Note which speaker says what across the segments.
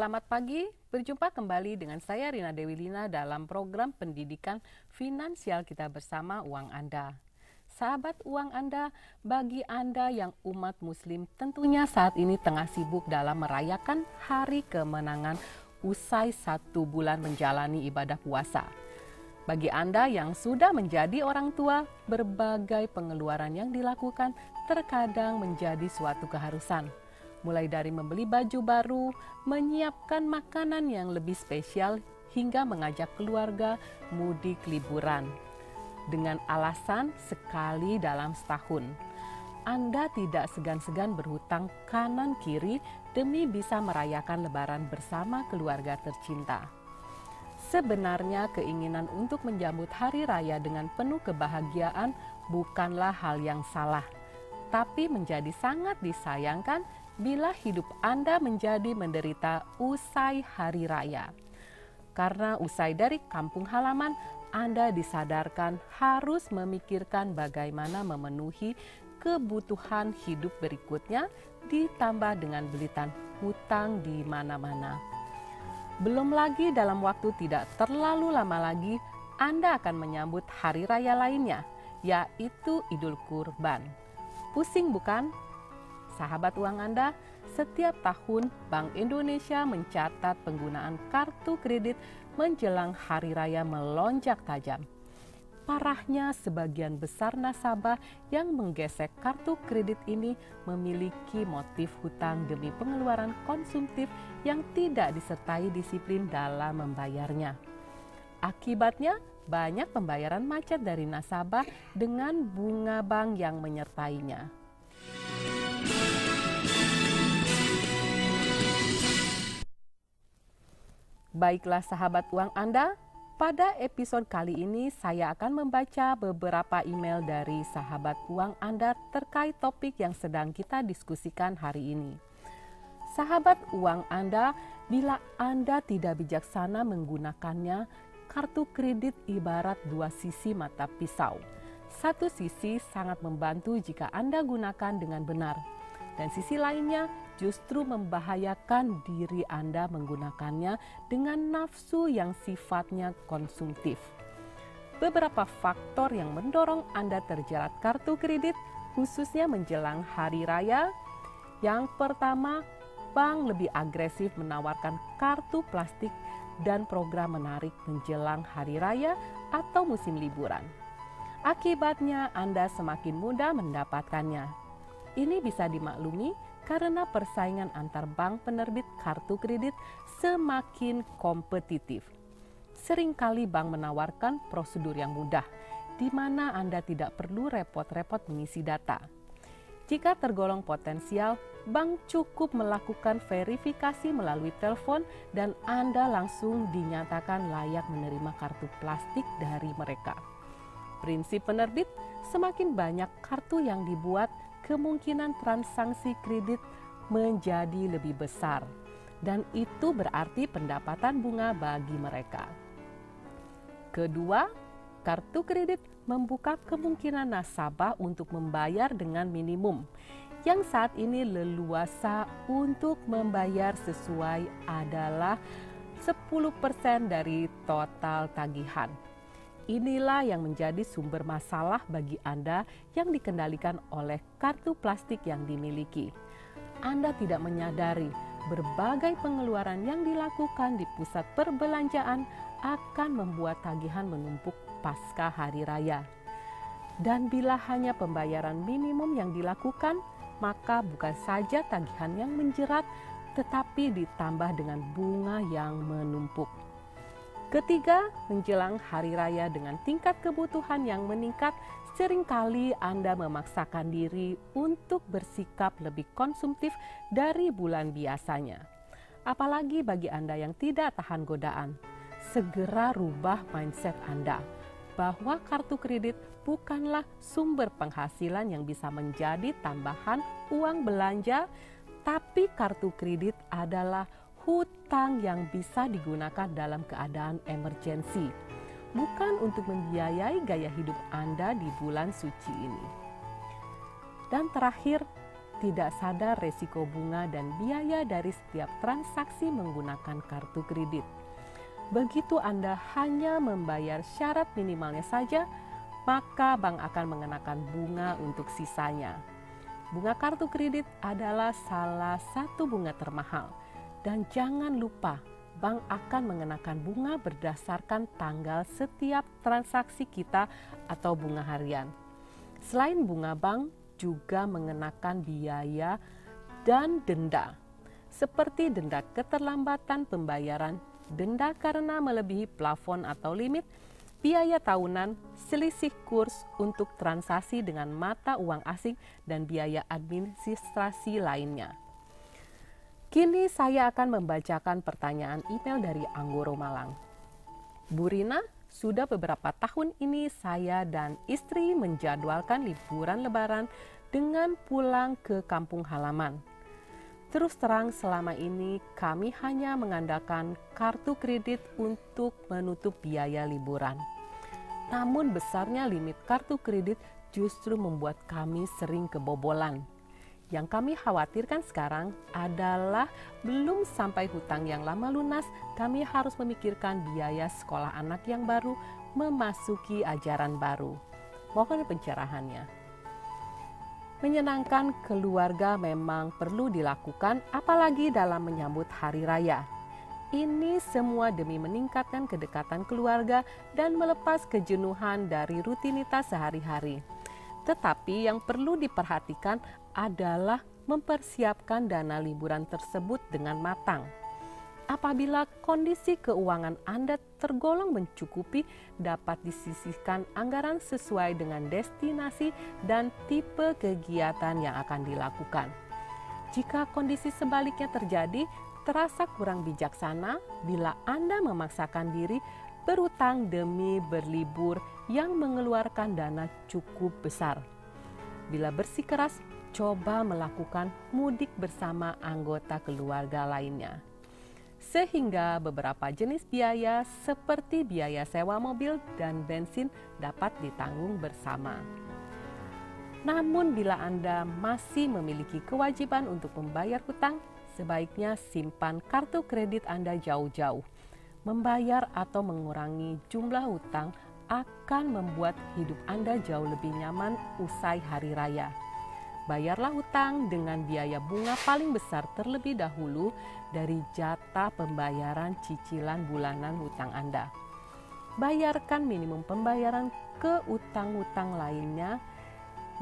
Speaker 1: Selamat pagi, berjumpa kembali dengan saya Rina Dewi Lina dalam program pendidikan finansial kita bersama Uang Anda. Sahabat Uang Anda, bagi Anda yang umat muslim tentunya saat ini tengah sibuk dalam merayakan hari kemenangan usai 1 bulan menjalani ibadah puasa. Bagi Anda yang sudah menjadi orang tua, berbagai pengeluaran yang dilakukan terkadang menjadi suatu keharusan. Mulai dari membeli baju baru, menyiapkan makanan yang lebih spesial, hingga mengajak keluarga mudik liburan. Dengan alasan sekali dalam setahun, Anda tidak segan-segan berhutang kanan kiri demi bisa merayakan Lebaran bersama keluarga tercinta. Sebenarnya keinginan untuk menjambut hari raya dengan penuh kebahagiaan bukanlah hal yang salah, tapi menjadi sangat disayangkan bila hidup Anda menjadi menderita usai hari raya. Karena usai dari kampung halaman, Anda disadarkan harus memikirkan bagaimana memenuhi kebutuhan hidup berikutnya, ditambah dengan belitan hutang di mana-mana. Belum lagi dalam waktu tidak terlalu lama lagi, Anda akan menyambut hari raya lainnya, yaitu Idul Kurban. Pusing bukan? Sahabat uang Anda, setiap tahun Bank Indonesia mencatat penggunaan kartu kredit menjelang hari raya melonjak tajam. Parahnya, sebagian besar nasabah yang menggesek kartu kredit ini memiliki motif hutang demi pengeluaran konsumtif yang tidak disertai disiplin dalam membayarnya. Akibatnya, banyak pembayaran macet dari nasabah dengan bunga bank yang menyertainya. Baiklah sahabat uang Anda, pada episode kali ini saya akan membaca beberapa email dari sahabat uang Anda terkait topik yang sedang kita diskusikan hari ini. Sahabat uang Anda, bila Anda tidak bijaksana menggunakannya, kartu kredit ibarat dua sisi mata pisau. Satu sisi sangat membantu jika Anda gunakan dengan benar, dan sisi lainnya justru membahayakan diri Anda menggunakannya dengan nafsu yang sifatnya konsumtif. Beberapa faktor yang mendorong Anda terjerat kartu kredit, khususnya menjelang hari raya. Yang pertama, bank lebih agresif menawarkan kartu plastik dan program menarik menjelang hari raya atau musim liburan. Akibatnya Anda semakin mudah mendapatkannya. Ini bisa dimaklumi karena persaingan antar bank penerbit kartu kredit semakin kompetitif. Seringkali bank menawarkan prosedur yang mudah, di mana Anda tidak perlu repot-repot mengisi data. Jika tergolong potensial, bank cukup melakukan verifikasi melalui telepon dan Anda langsung dinyatakan layak menerima kartu plastik dari mereka. Prinsip penerbit, semakin banyak kartu yang dibuat, kemungkinan transaksi kredit menjadi lebih besar, dan itu berarti pendapatan bunga bagi mereka. Kedua, kartu kredit membuka kemungkinan nasabah untuk membayar dengan minimum, yang saat ini leluasa untuk membayar sesuai adalah 10% dari total tagihan. Inilah yang menjadi sumber masalah bagi Anda yang dikendalikan oleh kartu plastik yang dimiliki. Anda tidak menyadari berbagai pengeluaran yang dilakukan di pusat perbelanjaan akan membuat tagihan menumpuk pasca hari raya. Dan bila hanya pembayaran minimum yang dilakukan, maka bukan saja tagihan yang menjerat, tetapi ditambah dengan bunga yang menumpuk. Ketiga, menjelang hari raya dengan tingkat kebutuhan yang meningkat, seringkali Anda memaksakan diri untuk bersikap lebih konsumtif dari bulan biasanya. Apalagi bagi Anda yang tidak tahan godaan, segera rubah mindset Anda bahwa kartu kredit bukanlah sumber penghasilan yang bisa menjadi tambahan uang belanja, tapi kartu kredit adalah hutang yang bisa digunakan dalam keadaan emergensi, bukan untuk membiayai gaya hidup Anda di bulan suci ini. Dan terakhir, tidak sadar resiko bunga dan biaya dari setiap transaksi menggunakan kartu kredit. Begitu Anda hanya membayar syarat minimalnya saja, maka bank akan mengenakan bunga untuk sisanya. Bunga kartu kredit adalah salah satu bunga termahal. Dan jangan lupa, bank akan mengenakan bunga berdasarkan tanggal setiap transaksi kita atau bunga harian. Selain bunga, bank juga mengenakan biaya dan denda, seperti denda keterlambatan pembayaran, denda karena melebihi plafon atau limit, biaya tahunan, selisih kurs untuk transaksi dengan mata uang asing, dan biaya administrasi lainnya. Kini saya akan membacakan pertanyaan email dari Anggoro Malang. Bu Rina, sudah beberapa tahun ini saya dan istri menjadwalkan liburan lebaran dengan pulang ke kampung halaman. Terus terang selama ini kami hanya mengandalkan kartu kredit untuk menutup biaya liburan. Namun besarnya limit kartu kredit justru membuat kami sering kebobolan. Yang kami khawatirkan sekarang adalah belum sampai hutang yang lama lunas, kami harus memikirkan biaya sekolah anak yang baru memasuki ajaran baru. Mohon pencerahannya. Menyenangkan keluarga memang perlu dilakukan, apalagi dalam menyambut hari raya. Ini semua demi meningkatkan kedekatan keluarga dan melepas kejenuhan dari rutinitas sehari-hari. Tetapi yang perlu diperhatikan adalah mempersiapkan dana liburan tersebut dengan matang. Apabila kondisi keuangan Anda tergolong mencukupi, dapat disisihkan anggaran sesuai dengan destinasi dan tipe kegiatan yang akan dilakukan. Jika kondisi sebaliknya terjadi, terasa kurang bijaksana bila Anda memaksakan diri berutang demi berlibur yang mengeluarkan dana cukup besar. Bila bersikeras, coba melakukan mudik bersama anggota keluarga lainnya. Sehingga beberapa jenis biaya seperti biaya sewa mobil dan bensin dapat ditanggung bersama. Namun bila Anda masih memiliki kewajiban untuk membayar hutang, sebaiknya simpan kartu kredit Anda jauh-jauh. Membayar atau mengurangi jumlah hutang akan membuat hidup Anda jauh lebih nyaman usai hari raya. Bayarlah hutang dengan biaya bunga paling besar terlebih dahulu dari jatah pembayaran cicilan bulanan hutang Anda. Bayarkan minimum pembayaran ke utang-utang lainnya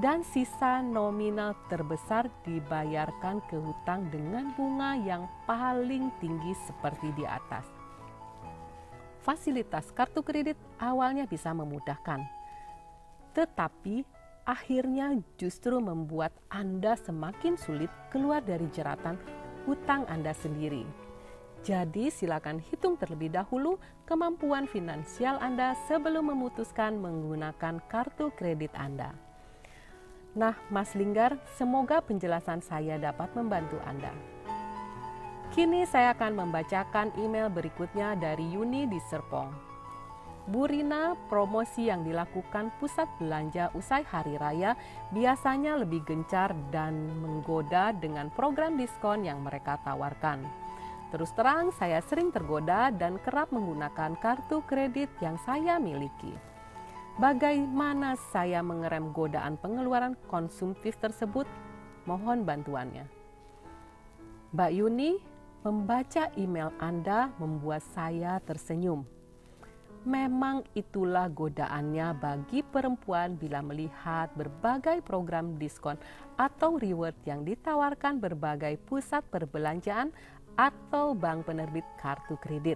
Speaker 1: dan sisa nominal terbesar dibayarkan ke hutang dengan bunga yang paling tinggi seperti di atas. Fasilitas kartu kredit awalnya bisa memudahkan, tetapi akhirnya justru membuat Anda semakin sulit keluar dari jeratan hutang Anda sendiri. Jadi silakan hitung terlebih dahulu kemampuan finansial Anda sebelum memutuskan menggunakan kartu kredit Anda. Nah, Mas Linggar, semoga penjelasan saya dapat membantu Anda. Kini saya akan membacakan email berikutnya dari Yuni di Serpong. Bu Rina, promosi yang dilakukan pusat belanja usai hari raya biasanya lebih gencar dan menggoda dengan program diskon yang mereka tawarkan. Terus terang, saya sering tergoda dan kerap menggunakan kartu kredit yang saya miliki. Bagaimana saya mengerem godaan pengeluaran konsumtif tersebut? Mohon bantuannya. Mbak Yuni, membaca email Anda membuat saya tersenyum. Memang itulah godaannya bagi perempuan bila melihat berbagai program diskon atau reward yang ditawarkan berbagai pusat perbelanjaan atau bank penerbit kartu kredit.